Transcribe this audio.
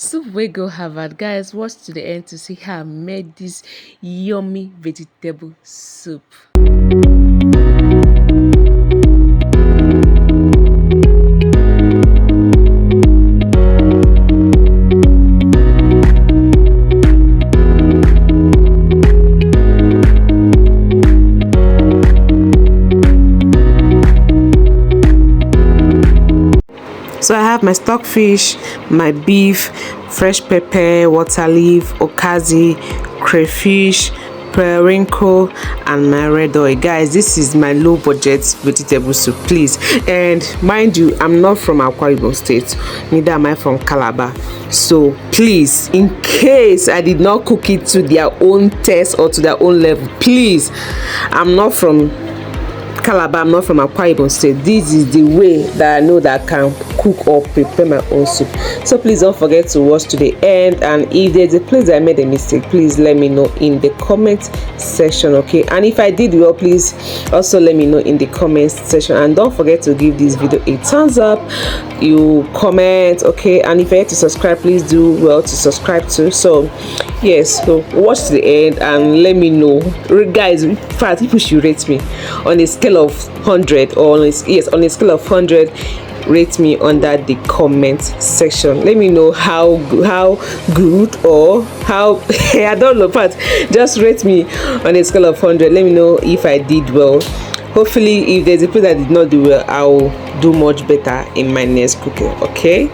Soup we go Harvard. Guys, watch to the end to see how I made this yummy vegetable soup. So I have my stockfish, my beef, fresh pepper, water leaf, okazi, crayfish, periwinkle, and my red oil. Guys, this is my low budget vegetable soup, please. And mind you, I'm not from Akwa Ibom State, neither am I from Calabar. So please, in case I did not cook it to their own taste or to their own level, please, I'm not from Calabar, I'm not from Akwa Ibom State. This is the way that I know that I can cook or prepare my own soup. So please don't forget to watch to the end, and if there's a place that I made a mistake, please let me know in the comment section, okay? And if I did well, please also let me know in the comment section, and don't forget to give this video a thumbs up, you comment, okay? And if you're yet to subscribe, please do well to subscribe too. So yes, so watch to the end and let me know, guys. In fact, people should rate me on a scale of 100, or on a scale of 100, rate me under the comment section. Let me know how good or how I don't know, but just rate me on a scale of 100. Let me know if I did well. Hopefully, if there's a place I did not do well, I'll do much better in my next cooking, okay?